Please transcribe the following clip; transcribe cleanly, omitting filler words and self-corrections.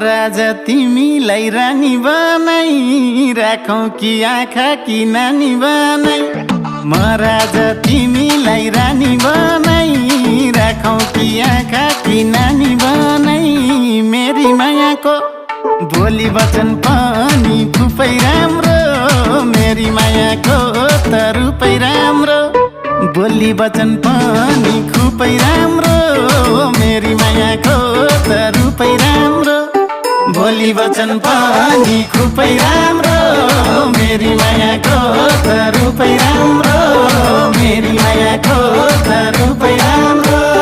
राजा तिमीलाई रानी बनाई राखौं कि आँखा कि नानी बनाई। म राजा तिमीलाई रानी बनाई राखौं कि आँखा कि नानी बनाई। मेरी मायाको बोली वचन पनि खुबै राम्रो, मेरी मायाको त रूपै राम्रो। बोली वचन पनि खुबै राम्रो, मेरी मायाको त रूपै राम्रो। बोली वचन पनि खुबै राम्रो, मेरी मायाको त रूपै राम्रो, मेरी मायाको त रूपै राम्रो।